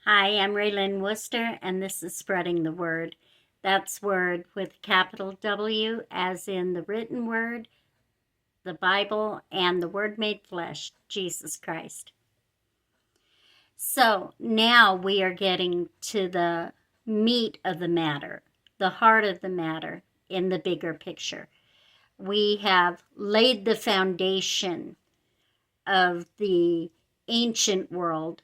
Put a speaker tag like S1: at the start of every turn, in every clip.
S1: Hi, I'm Raylyn Worcester, and this is Spreading the Word. That's word with a capital W, as in the written word, the Bible, and the Word made flesh, Jesus Christ. So now we are getting to the meat of the matter, the heart of the matter in the bigger picture. We have laid the foundation of the ancient world,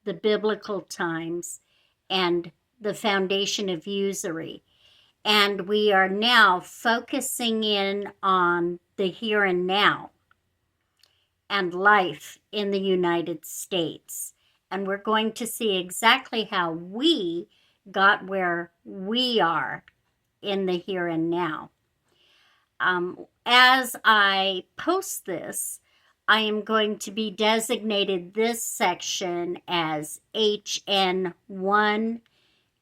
S1: the biblical times, and the foundation of usury. And we are now focusing in on the here and now and life in the United States. And we're going to see exactly how we got where we are in the here and now. As I post this, I am going to be designated this section as HN1,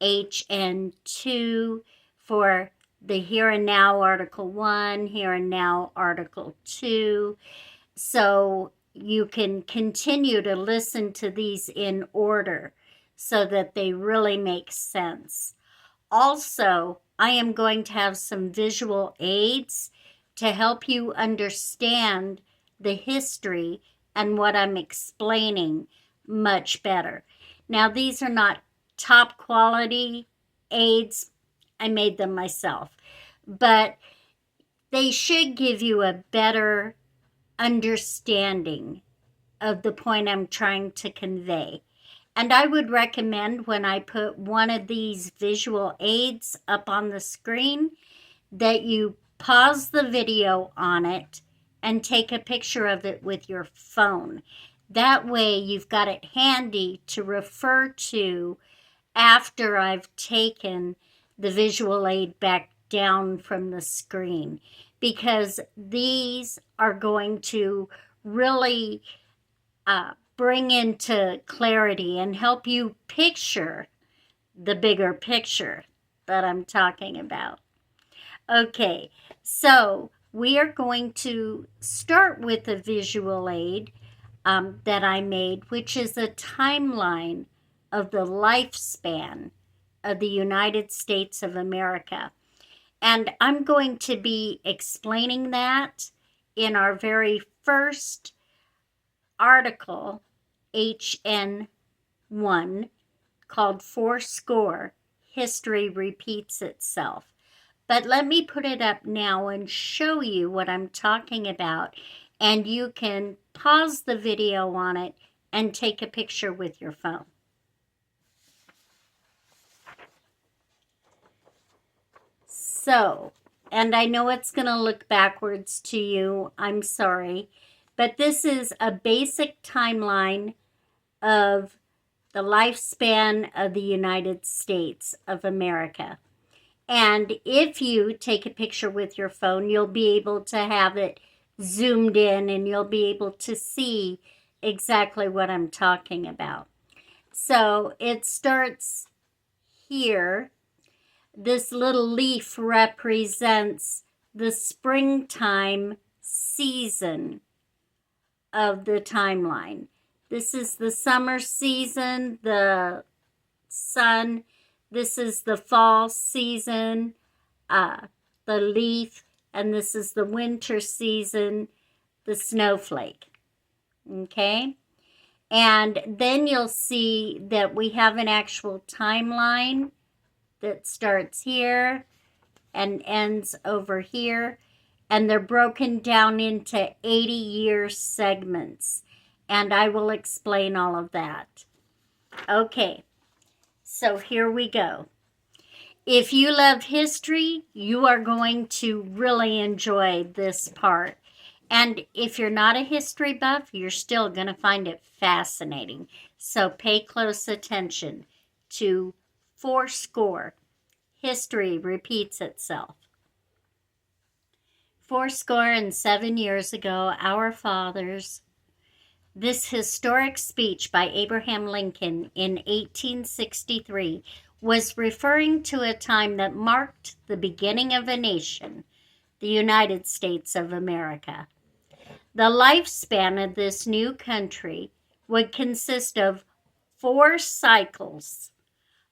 S1: HN2 for the Here and Now Article 1, Here and Now Article 2. So you can continue to listen to these in order so that they really make sense. Also, I am going to have some visual aids to help you understand the history and what I'm explaining much better. Now, these are not top quality aids. I made them myself, but they should give you a better understanding of the point I'm trying to convey. And I would recommend when I put one of these visual aids up on the screen that you pause the video on it and take a picture of it with your phone. That way you've got it handy to refer to after I've taken the visual aid back down from the screen, because these are going to really bring into clarity and help you picture the bigger picture that I'm talking about. Okay, so we are going to start with a visual aid that I made, which is a timeline of the lifespan of the United States of America. And I'm going to be explaining that in our very first article, HN1, called Fourscore, History Repeats Itself. But let me put it up now and show you what I'm talking about, and you can pause the video on it and take a picture with your phone. So, and I know it's going to look backwards to you, I'm sorry, but this is a basic timeline of the lifespan of the United States of America. And if you take a picture with your phone, you'll be able to have it zoomed in and you'll be able to see exactly what I'm talking about. So it starts here. This little leaf represents the springtime season of the timeline. This is the summer season, the sun. This is the fall season, the leaf, and this is the winter season, the snowflake. Okay? And then you'll see that we have an actual timeline that starts here and ends over here. And they're broken down into 80-year segments. And I will explain all of that. Okay. So here we go. If you love history, you are going to really enjoy this part. And if you're not a history buff, you're still going to find it fascinating. So pay close attention to Fourscore. History repeats itself. 7 years ago, our fathers. This historic speech by Abraham Lincoln in 1863 was referring to a time that marked the beginning of a nation, the United States of America. The lifespan of this new country would consist of 4 cycles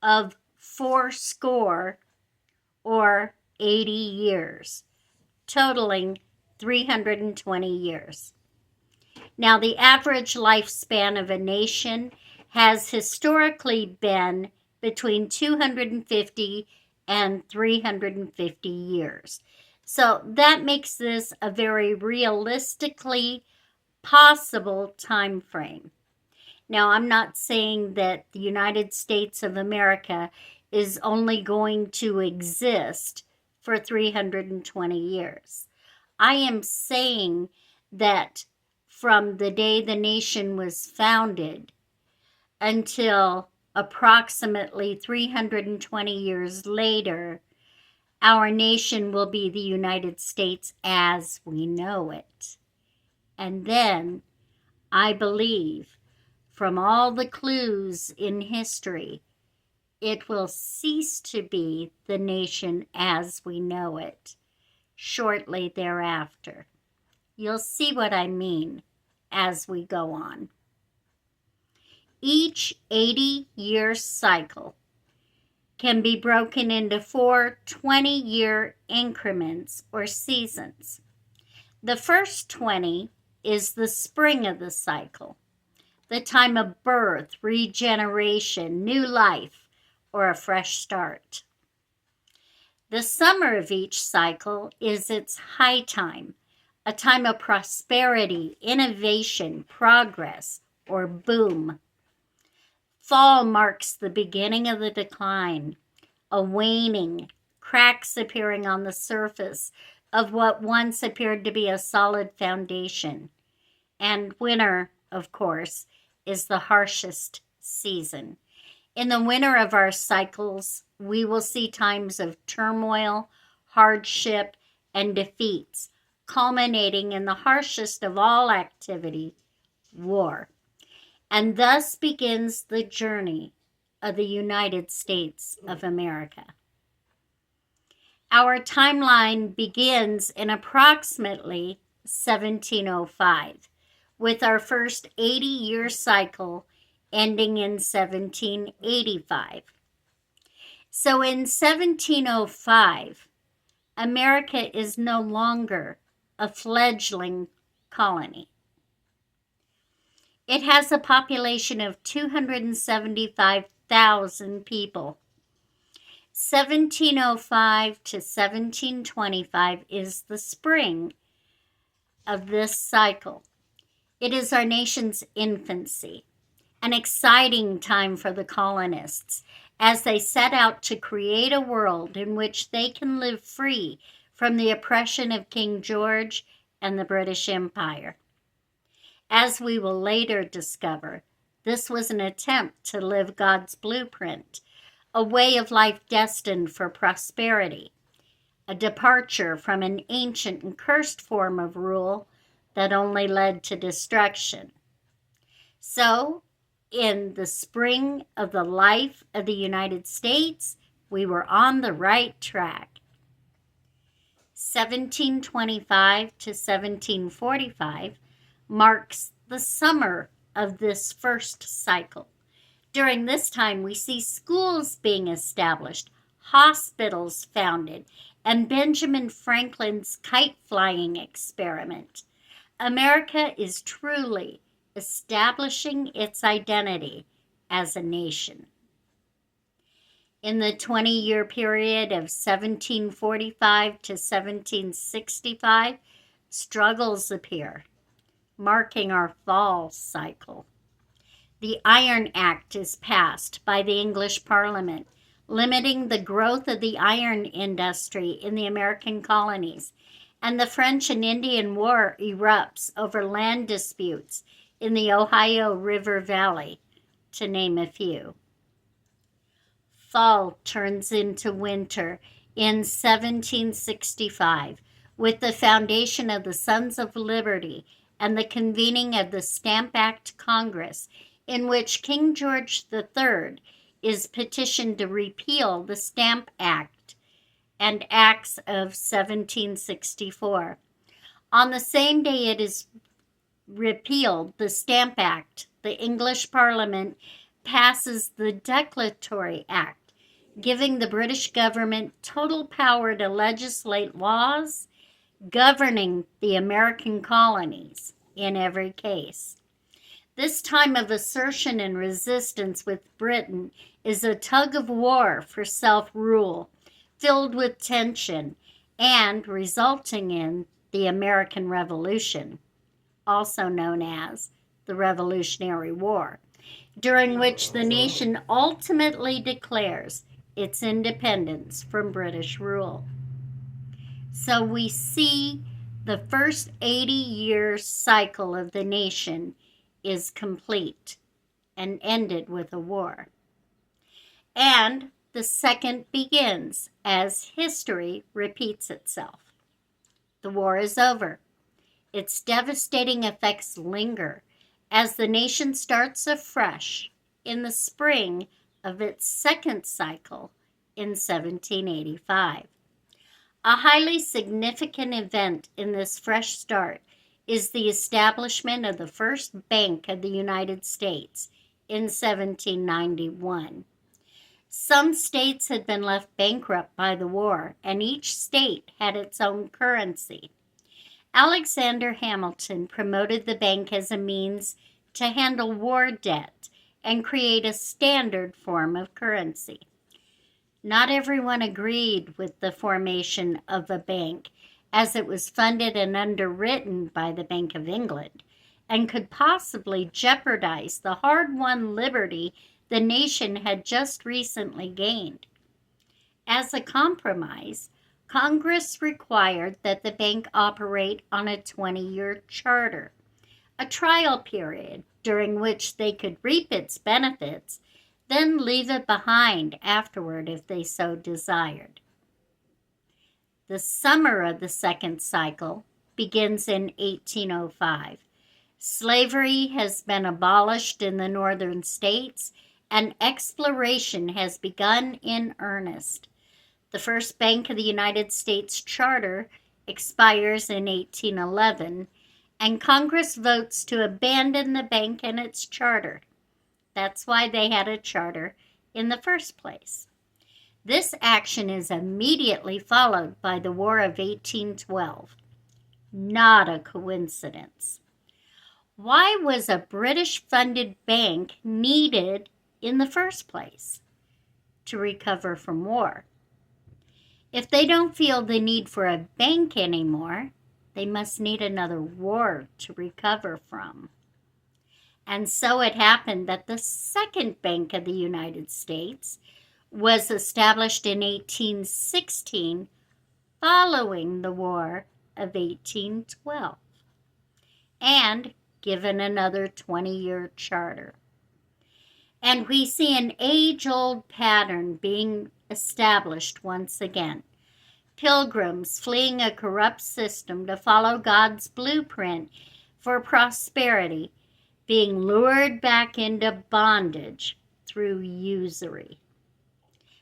S1: of fourscore, or 80 years, totaling 320 years. Now, the average lifespan of a nation has historically been between 250 and 350 years. So that makes this a very realistically possible time frame. Now, I'm not saying that the United States of America is only going to exist for 320 years. I am saying that from the day the nation was founded until approximately 320 years later, our nation will be the United States as we know it. And then, I believe, from all the clues in history, it will cease to be the nation as we know it shortly thereafter. You'll see what I mean as we go on. Each 80-year cycle can be broken into 4 20-year increments or seasons. The first 20 is the spring of the cycle, the time of birth, regeneration, new life, or a fresh start. The summer of each cycle is its high time, a time of prosperity, innovation, progress, or boom. Fall marks the beginning of the decline, a waning, cracks appearing on the surface of what once appeared to be a solid foundation. And winter, of course, is the harshest season. In the winter of our cycles, we will see times of turmoil, hardship, and defeats, culminating in the harshest of all activity, war. And thus begins the journey of the United States of America. Our timeline begins in approximately 1705, with our first 80-year cycle ending in 1785. So in 1705, America is no longer a fledgling colony. It has a population of 275,000 people. 1705 to 1725 is the spring of this cycle. It is our nation's infancy, an exciting time for the colonists as they set out to create a world in which they can live free from the oppression of King George and the British Empire. As we will later discover, this was an attempt to live God's blueprint, a way of life destined for prosperity, a departure from an ancient and cursed form of rule that only led to destruction. So, in the spring of the life of the United States, we were on the right track. 1725 to 1745 marks the summer of this first cycle. During this time, we see schools being established, hospitals founded, and Benjamin Franklin's kite-flying experiment. America is truly establishing its identity as a nation. In the 20-year period of 1745 to 1765, struggles appear, marking our fall cycle. The Iron Act is passed by the English Parliament, limiting the growth of the iron industry in the American colonies, and the French and Indian War erupts over land disputes in the Ohio River Valley, to name a few. Fall turns into winter in 1765 with the foundation of the Sons of Liberty and the convening of the Stamp Act Congress, in which King George III is petitioned to repeal the Stamp Act and Acts of 1764. On the same day it is repealed, the Stamp Act, the English Parliament passes the Declaratory Act, giving the British government total power to legislate laws governing the American colonies in every case. This time of assertion and resistance with Britain is a tug of war for self-rule, filled with tension and resulting in the American Revolution, also known as the Revolutionary War, during which the nation ultimately declares its independence from British rule. So we see the first 80-year cycle of the nation is complete and ended with a war. And the second begins as history repeats itself. The war is over. Its devastating effects linger as the nation starts afresh in the spring of its second cycle in 1785. A highly significant event in this fresh start is the establishment of the first Bank of the United States in 1791. Some states had been left bankrupt by the war, and each state had its own currency. Alexander Hamilton promoted the bank as a means to handle war debt and create a standard form of currency. Not everyone agreed with the formation of a bank, as it was funded and underwritten by the Bank of England and could possibly jeopardize the hard-won liberty the nation had just recently gained. As a compromise, Congress required that the bank operate on a 20-year charter, a trial period during which they could reap its benefits, then leave it behind afterward if they so desired. The summer of the second cycle begins in 1805. Slavery has been abolished in the northern states, and exploration has begun in earnest. The first Bank of the United States charter expires in 1811, and Congress votes to abandon the bank and its charter. That's why they had a charter in the first place. This action is immediately followed by the War of 1812. Not a coincidence. Why was a British-funded bank needed in the first place? To recover from war. If they don't feel the need for a bank anymore, they must need another war to recover from. And so it happened that the second Bank of the United States was established in 1816 following the War of 1812 and given another 20-year charter. And we see an age-old pattern being established once again. Pilgrims fleeing a corrupt system to follow God's blueprint for prosperity being lured back into bondage through usury.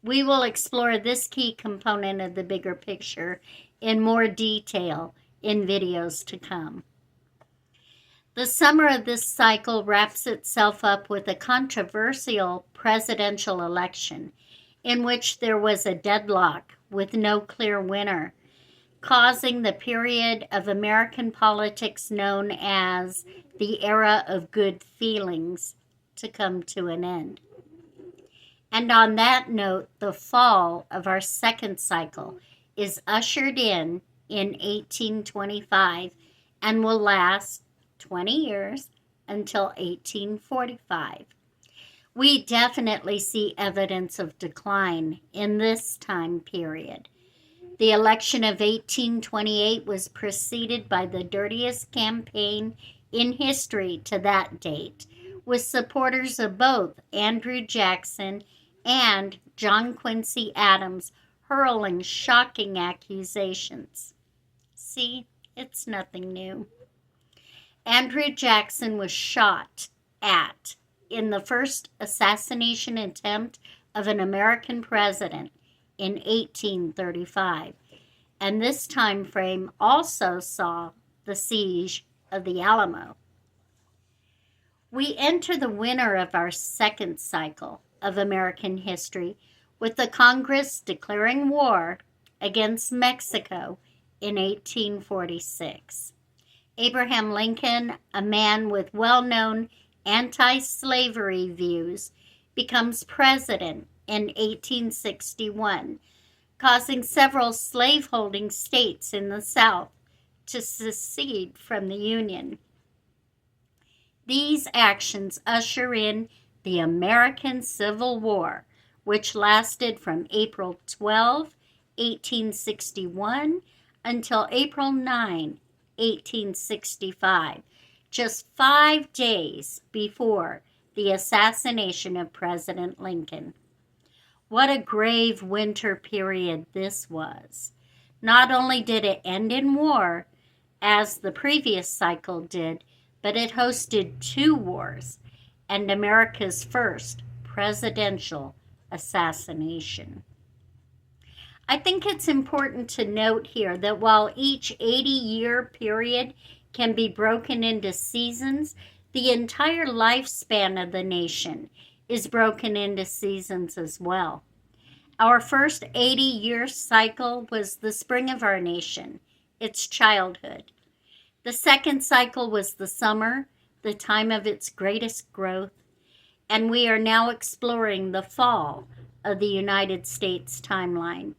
S1: We will explore this key component of the bigger picture in more detail in videos to come. The summer of this cycle wraps itself up with a controversial presidential election in which there was a deadlock with no clear winner, causing the period of American politics known as the era of good feelings to come to an end. And on that note, the fall of our second cycle is ushered in 1825 and will last 20 years until 1845. We definitely see evidence of decline in this time period. The election of 1828 was preceded by the dirtiest campaign in history to that date, with supporters of both Andrew Jackson and John Quincy Adams hurling shocking accusations. See, it's nothing new. Andrew Jackson was shot at in the first assassination attempt of an American president in 1835, and this time frame also saw the siege of the Alamo. We enter the winter of our second cycle of American history with the Congress declaring war against Mexico in 1846. Abraham Lincoln, a man with well-known anti-slavery views, becomes president in 1861, causing several slaveholding states in the South to secede from the Union. These actions usher in the American Civil War, which lasted from April 12, 1861 until April 9, 1865, just 5 days before the assassination of President Lincoln. What a grave winter period this was. Not only did it end in war, as the previous cycle did, but it hosted 2 wars and America's first presidential assassination. I think it's important to note here that while each 80-year period can be broken into seasons, the entire lifespan of the nation is broken into seasons as well. Our first 80-year cycle was the spring of our nation, its childhood. The second cycle was the summer, the time of its greatest growth, and we are now exploring the fall of the United States timeline.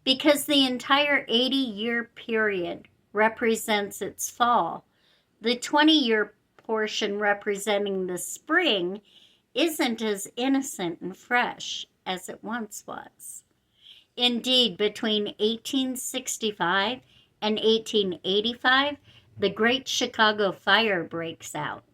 S1: Because the entire 80-year period represents its fall, the 20-year portion representing the spring isn't as innocent and fresh as it once was. Indeed, between 1865 and 1885, the Great Chicago Fire breaks out.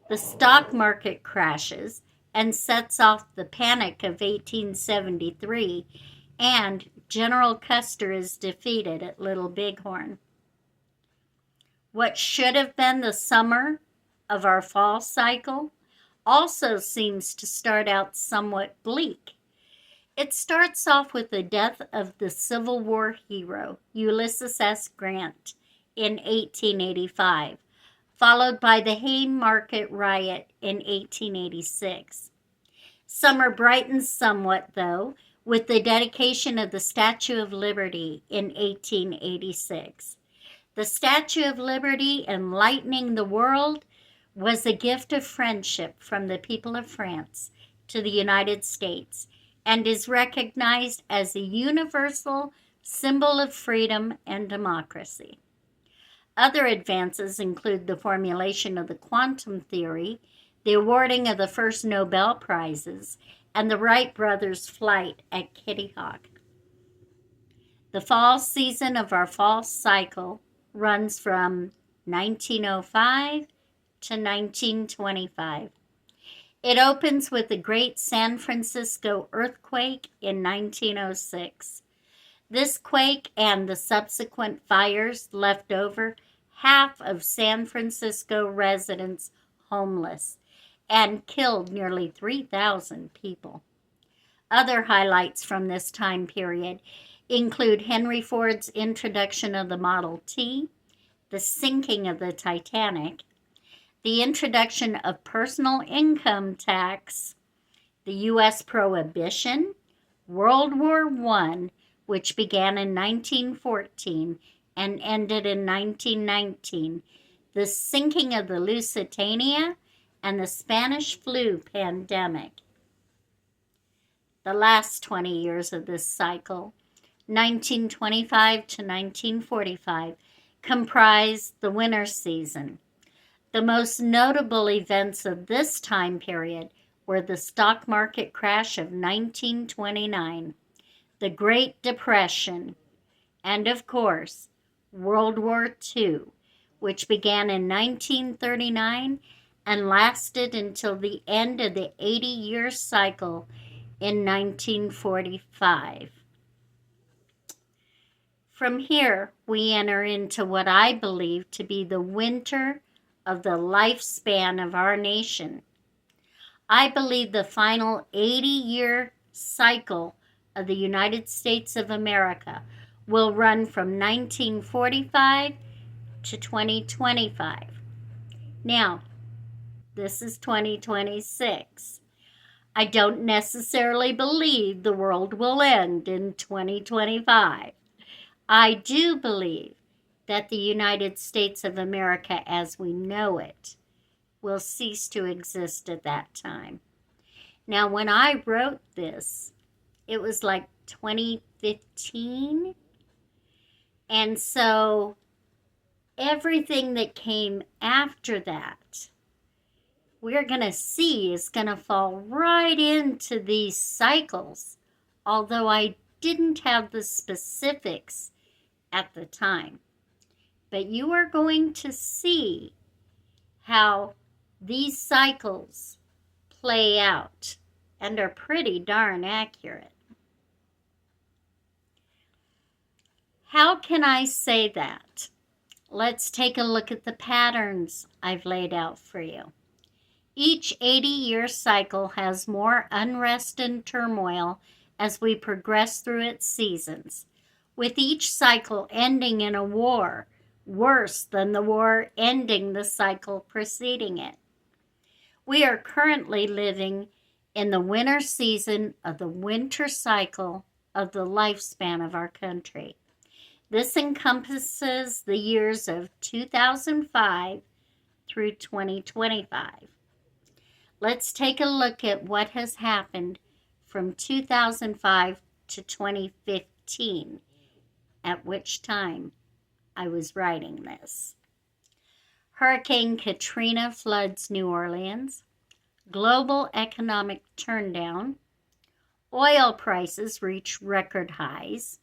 S1: The stock market crashes and sets off the Panic of 1873, and General Custer is defeated at Little Bighorn. What should have been the summer of our fall cycle also seems to start out somewhat bleak. It starts off with the death of the Civil War hero, Ulysses S. Grant, in 1885, followed by the Haymarket Riot in 1886. Summer brightens somewhat, though, with the dedication of the Statue of Liberty in 1886. The Statue of Liberty, enlightening the world, was a gift of friendship from the people of France to the United States, and is recognized as a universal symbol of freedom and democracy. Other advances include the formulation of the quantum theory, the awarding of the first Nobel Prizes, and the Wright brothers' flight at Kitty Hawk. The fall season of our fall cycle runs from 1905 to 1925. It opens with the Great San Francisco earthquake in 1906. This quake and the subsequent fires left over half of San Francisco residents homeless and killed nearly 3,000 people. Other highlights from this time period include Henry Ford's introduction of the Model T, the sinking of the Titanic, the introduction of personal income tax, the U.S. prohibition, World War I, which began in 1914 and ended in 1919, the sinking of the Lusitania, and the Spanish flu pandemic. The last 20 years of this cycle, 1925 to 1945, comprise the winter season. The most notable events of this time period were the stock market crash of 1929, the Great Depression, and of course, World War II, which began in 1939 and lasted until the end of the 80-year cycle in 1945. From here, we enter into what I believe to be the winter of the lifespan of our nation. I believe the final 80-year cycle of the United States of America will run from 1945 to 2025. Now, This is 2026. I don't necessarily believe the world will end in 2025. I do believe that the United States of America as we know it will cease to exist at that time. Now, when I wrote this, it was like 2015. And so everything that came after that, we're going to see is going to fall right into these cycles, although I didn't have the specifics at the time. But you are going to see how these cycles play out and are pretty darn accurate. How can I say that? Let's take a look at the patterns I've laid out for you. Each 80-year cycle has more unrest and turmoil as we progress through its seasons, with each cycle ending in a war worse than the war ending the cycle preceding it. We are currently living in the winter season of the winter cycle of the lifespan of our country. This encompasses the years of 2005 through 2025. Let's take a look at what has happened from 2005 to 2015, at which time I was writing this. Hurricane Katrina floods New Orleans, global economic turndown, oil prices reach record highs,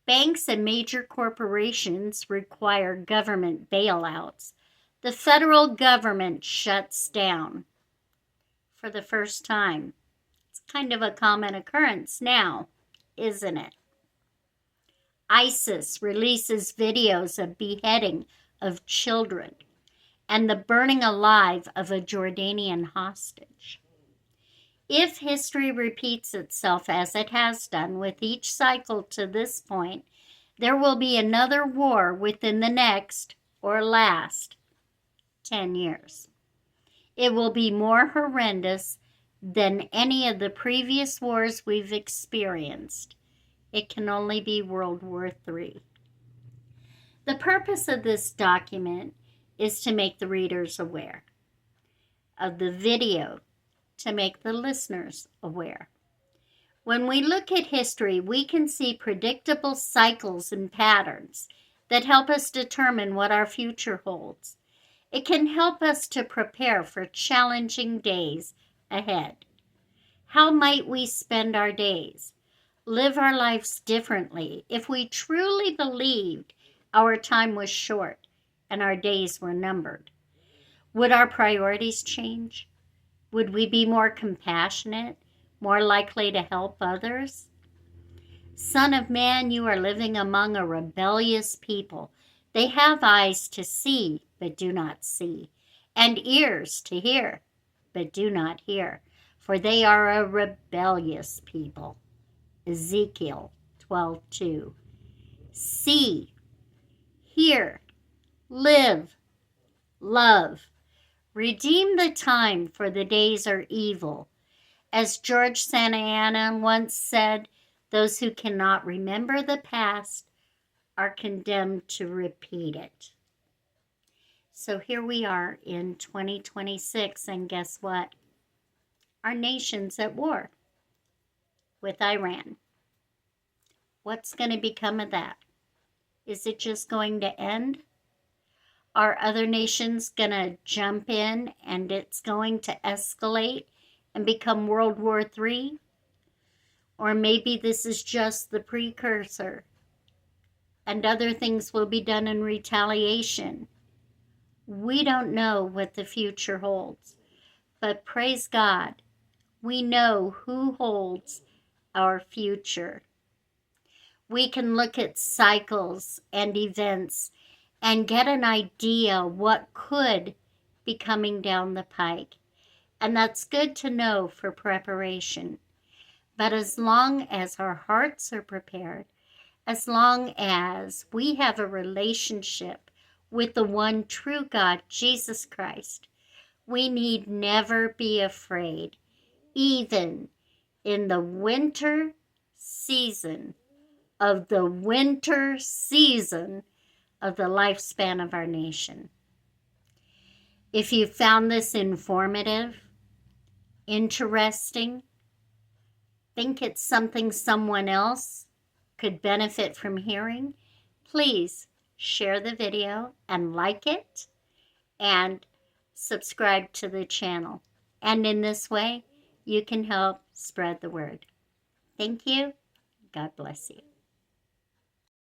S1: banks and major corporations require government bailouts. The federal government shuts down for the first time. It's kind of a common occurrence now, isn't it? ISIS releases videos of beheading of children and the burning alive of a Jordanian hostage. If history repeats itself as it has done with each cycle to this point, there will be another war within the next or last 10 years. It will be more horrendous than any of the previous wars we've experienced. It can only be World War III. The purpose of this document is to make the readers aware of the video, to make the listeners aware. When we look at history, we can see predictable cycles and patterns that help us determine what our future holds. It can help us to prepare for challenging days ahead. How might we spend our days, live our lives differently if we truly believed our time was short and our days were numbered? Would our priorities change? Would we be more compassionate, more likely to help others? Son of man, you are living among a rebellious people. They have eyes to see, but do not see, and ears to hear, but do not hear, for they are a rebellious people. Ezekiel 12:2. See, hear, live, love. Redeem the time, for the days are evil. As George Santa Anna once said, those who cannot remember the past are condemned to repeat it. So here we are in 2026, and guess what? Our nation's at war with Iran. What's going to become of that? Is it just going to end? Are other nations going to jump in and it's going to escalate and become World War III? Or maybe this is just the precursor and other things will be done in retaliation. We don't know what the future holds, but praise God, we know who holds our future. We can look at cycles and events and get an idea what could be coming down the pike. And that's good to know for preparation. But as long as our hearts are prepared, as long as we have a relationship with the one true God, Jesus Christ, We need never be afraid, even in the winter season of the lifespan of our nation. If you found this informative, interesting, think it's something someone else could benefit from hearing, please share the video and like it and subscribe to the channel. And in this way, you can help spread the word. Thank you. God bless you.